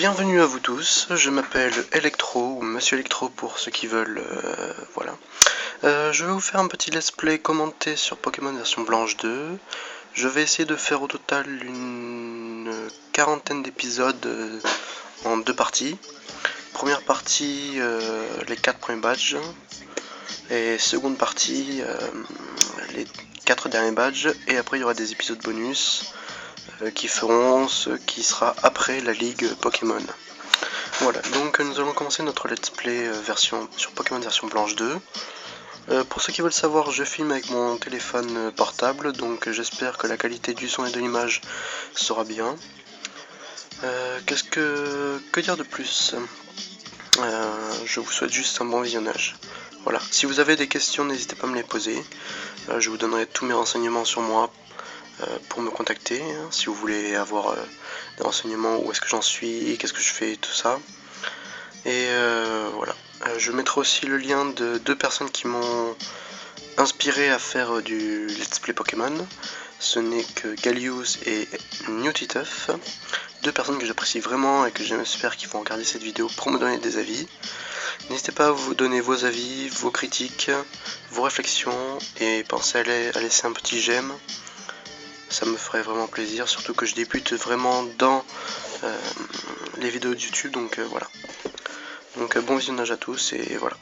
bienvenue à vous tous, je m'appelle Electro, ou Monsieur Electro pour ceux qui veulent, voilà. Je vais vous faire un petit let's play commenté sur Pokémon version blanche 2. Je vais essayer de faire au total une quarantaine d'épisodes en deux parties. Première partie, les 4 premiers badges, et seconde partie, les 4 derniers badges, et après il y aura des épisodes bonus qui feront ce qui sera après la ligue Pokémon. Voilà, donc nous allons commencer notre let's play sur Pokémon version blanche 2. Pour ceux qui veulent savoir, je filme avec mon téléphone portable, donc j'espère que la qualité du son et de l'image sera bien. Que dire de plus? Je vous souhaite juste un bon visionnage. Voilà, si vous avez des questions, n'hésitez pas à me les poser. Je vous donnerai tous mes renseignements sur moi pour me contacter, hein, si vous voulez avoir des renseignements, où est-ce que j'en suis, qu'est-ce que je fais, tout ça. Et voilà, je mettrai aussi le lien de deux personnes qui m'ont inspiré à faire du let's play Pokémon. Ce n'est que Gallius et Newtituff, deux personnes que j'apprécie vraiment et que j'espère qu'ils vont regarder cette vidéo pour me donner des avis. N'hésitez pas à vous donner vos avis, vos critiques, vos réflexions, et pensez à laisser un petit j'aime. Ça me ferait vraiment plaisir, surtout que je débute vraiment dans les vidéos de YouTube, donc voilà. Donc bon visionnage à tous, et voilà.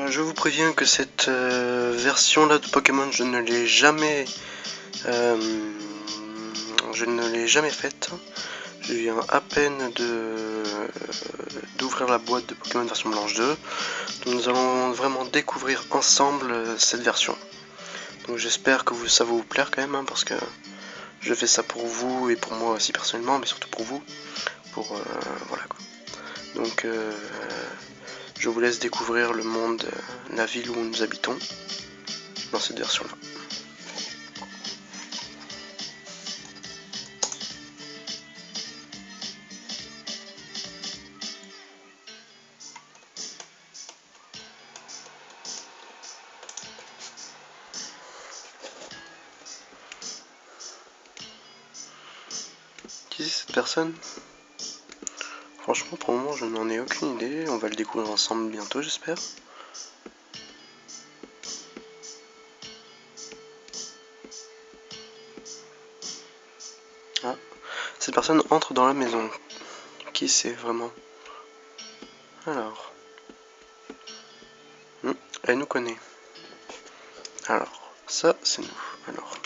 Je vous préviens que cette version là de Pokémon, je ne l'ai jamais faite. Je viens à peine d'ouvrir la boîte de Pokémon version blanche 2. Donc nous allons vraiment découvrir ensemble cette version. Donc j'espère que ça va vous plaire quand même, hein, parce que je fais ça pour vous et pour moi aussi personnellement, mais surtout pour vous. Voilà quoi. Donc je vous laisse découvrir le monde, la ville où nous habitons, dans cette version-là. Qui est cette personne? Franchement, pour le moment, je n'en ai aucune idée. On va le découvrir ensemble bientôt, j'espère. Ah, cette personne entre dans la maison. Qui c'est vraiment? Alors. Elle nous connaît. Alors, ça, c'est nous. Alors,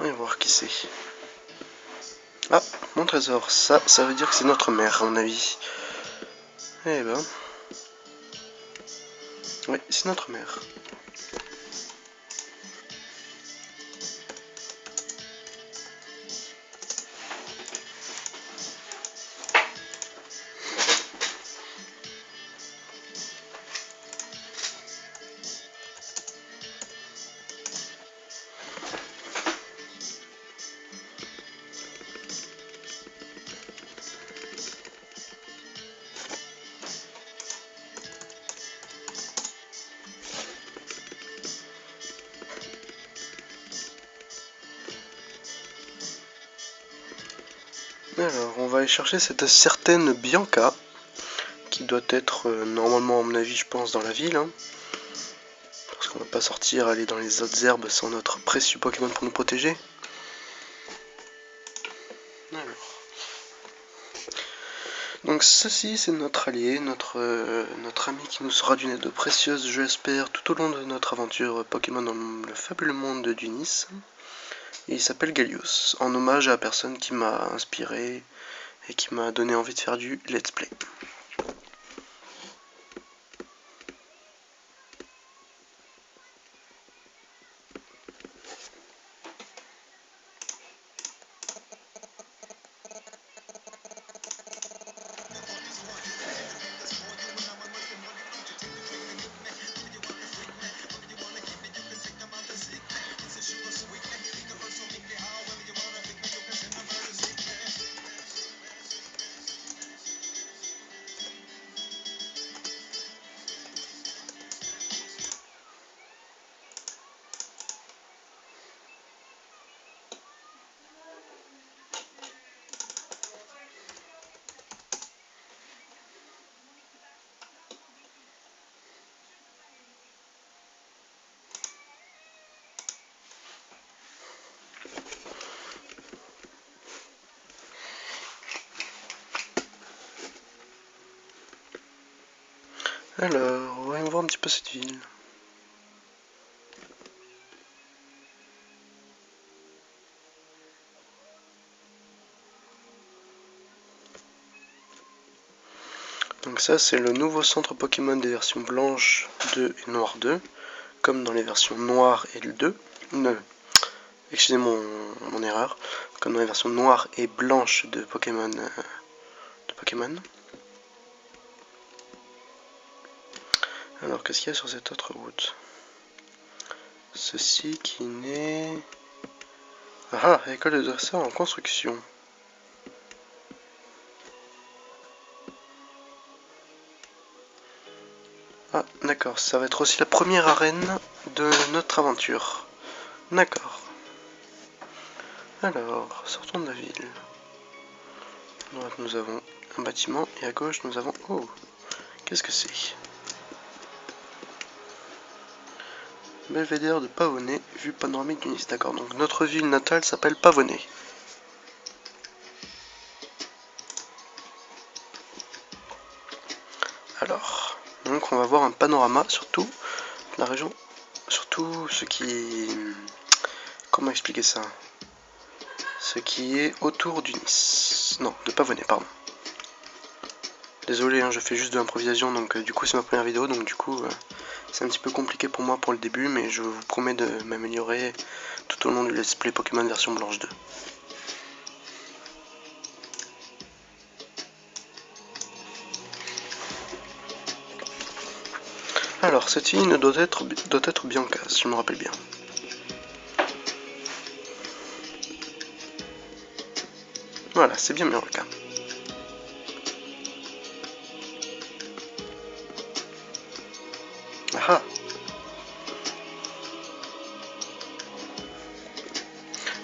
on va voir qui c'est. Ah, mon trésor. Ça veut dire que c'est notre mère, à mon avis. Eh ben. Oui, c'est notre mère. Alors, on va aller chercher cette certaine Bianca, qui doit être normalement, à mon avis, je pense, dans la ville. Hein, parce qu'on va pas sortir, aller dans les autres herbes sans notre précieux Pokémon pour nous protéger. Alors. Donc ceci c'est notre allié, notre ami qui nous sera d'une aide précieuse, je l'espère, tout au long de notre aventure Pokémon dans le fabuleux monde d'Unis. Il s'appelle Gallius, en hommage à la personne qui m'a inspiré et qui m'a donné envie de faire du let's play. Alors, voyons voir un petit peu cette ville. Donc ça c'est le nouveau centre Pokémon des versions blanche 2 et noir 2, comme dans les versions noire et 2. Excusez mon erreur, comme dans les versions noire et blanche de Pokémon. Alors qu'est-ce qu'il y a sur cette autre route? Ceci qui n'est... Ah, école de dresseur en construction. Ah, d'accord, ça va être aussi la première arène de notre aventure. D'accord. Alors, sortons de la ville. À droite, nous avons un bâtiment et à gauche, nous avons... Oh, qu'est-ce que c'est? Belvédère de Pavonnet, vue panoramique du Nice. D'accord, donc notre ville natale s'appelle Pavonnet. Alors, donc on va voir un panorama sur toute la région, surtout ce qui... Comment expliquer ça? Ce qui est autour du Nice. Non, de Pavonnet, pardon. Désolé, hein, je fais juste de l'improvisation, donc du coup c'est ma première vidéo, donc du coup c'est un petit peu compliqué pour moi pour le début, mais je vous promets de m'améliorer tout au long du let's play Pokémon version blanche 2. Alors, cette fille doit être Bianca, si je me rappelle bien. Voilà, c'est bien le cas. Ah.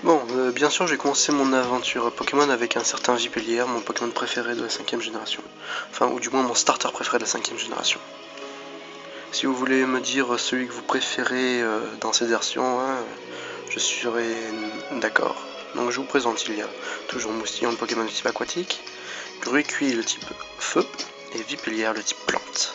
Bon, bien sûr, j'ai commencé mon aventure Pokémon avec un certain Vipillière, mon Pokémon préféré de la 5ème génération. Enfin, ou du moins mon starter préféré de la 5ème génération. Si vous voulez me dire celui que vous préférez dans cette version, hein, je serai d'accord. Donc je vous présente, il y a toujours Moustillon, le Pokémon de type aquatique, Gruicui, le type feu, et Vipillière, le type plante.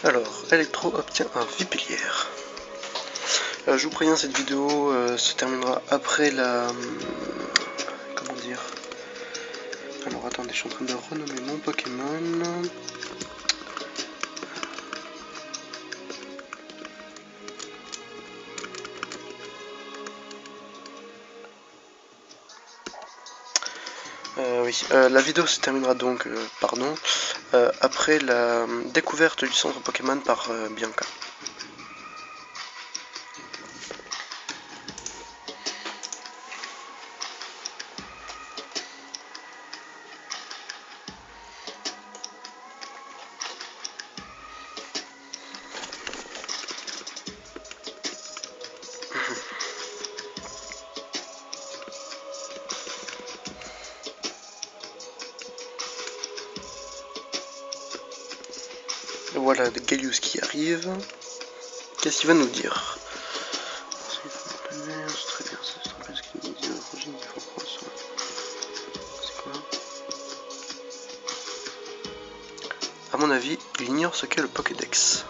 Alors, Electro obtient un Vipillière. Je vous préviens, cette vidéo se terminera après la... comment dire? Alors attendez, je suis en train de renommer mon Pokémon. Oui, la vidéo se terminera donc, après la découverte du centre Pokémon par Bianca. Voilà Gallius qui arrive. Qu'est-ce qu'il va nous dire? C'est très bien, c'est très bien ce qu'il nous dit. C'est quoi? À mon avis, il ignore ce qu'est le Pokédex.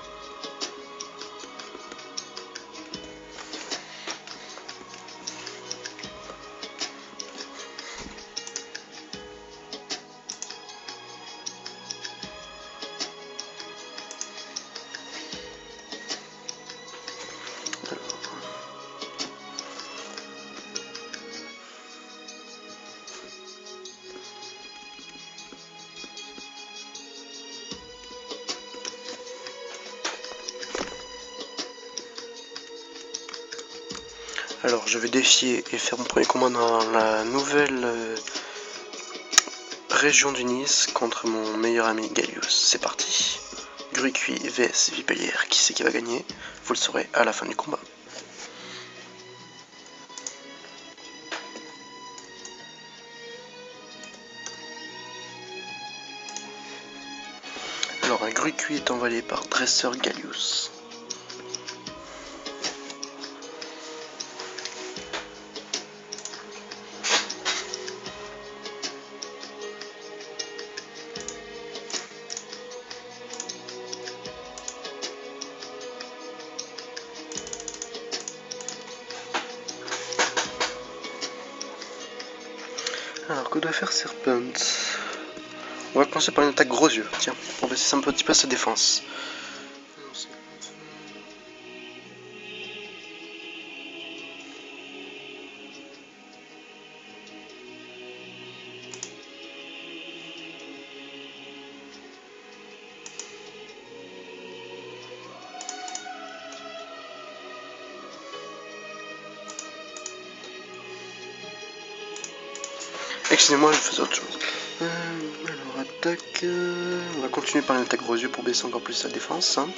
Alors je vais défier et faire mon premier combat dans la nouvelle région du Nice contre mon meilleur ami Gallius. C'est parti. Gruicui vs Vipellière, qui c'est qui va gagner? Vous le saurez à la fin du combat. Alors un Gruicui est envoyé par Dresseur Gallius. Alors que doit faire Serpent? On va commencer par une attaque gros yeux, tiens, pour baisser un petit peu sa défense. Excusez-moi, je faisais autre chose. Alors, attaque... on va continuer par une attaque gros yeux pour baisser encore plus sa défense. Hein.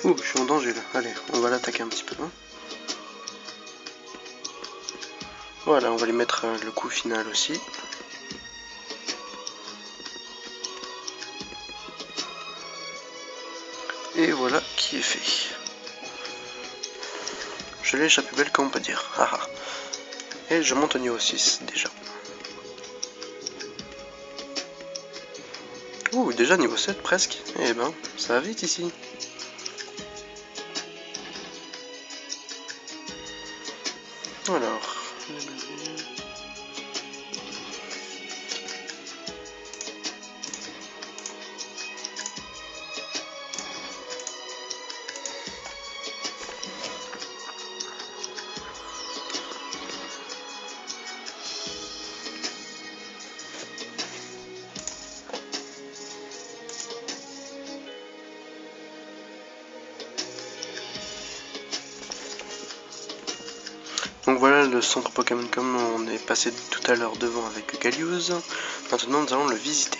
Ouh, je suis en danger là. Allez, on va l'attaquer un petit peu. Hein. Voilà, on va lui mettre le coup final aussi. Et voilà qui est fait. Je l'ai échappé belle comme on peut dire. Haha. Et je monte au niveau 6 déjà. Ouh, déjà niveau 7 presque. Eh ben, ça va vite ici. Alors... Donc voilà le centre Pokémon comme on est passé tout à l'heure devant avec Gallius. Maintenant nous allons le visiter.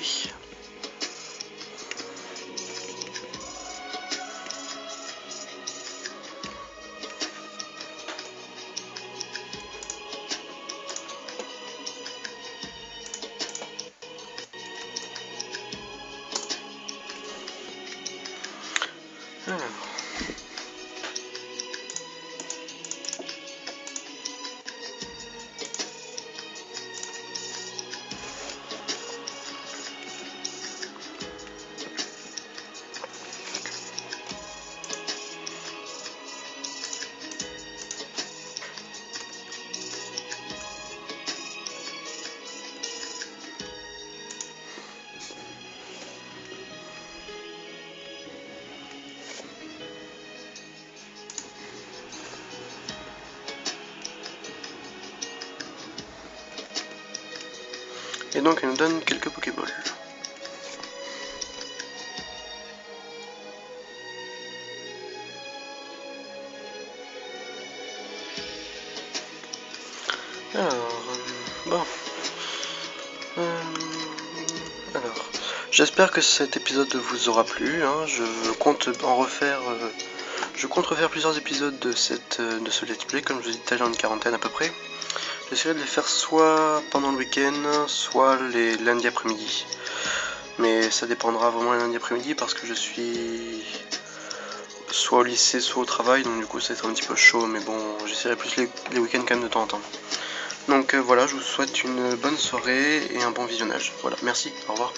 Alors... Et donc elle nous donne quelques Pokéballs. Alors, bon. Alors, j'espère que cet épisode vous aura plu. Hein. Je compte en refaire Je compte refaire plusieurs épisodes de ce let's play, comme je vous ai dit tout à l'heure, une quarantaine à peu près. J'essaierai de les faire soit pendant le week-end, soit les lundis après-midi. Mais ça dépendra vraiment les lundis après-midi parce que je suis soit au lycée, soit au travail, donc du coup ça va être un petit peu chaud, mais bon, j'essaierai plus les week-ends quand même de temps en temps. Donc voilà, je vous souhaite une bonne soirée et un bon visionnage. Voilà, merci, au revoir.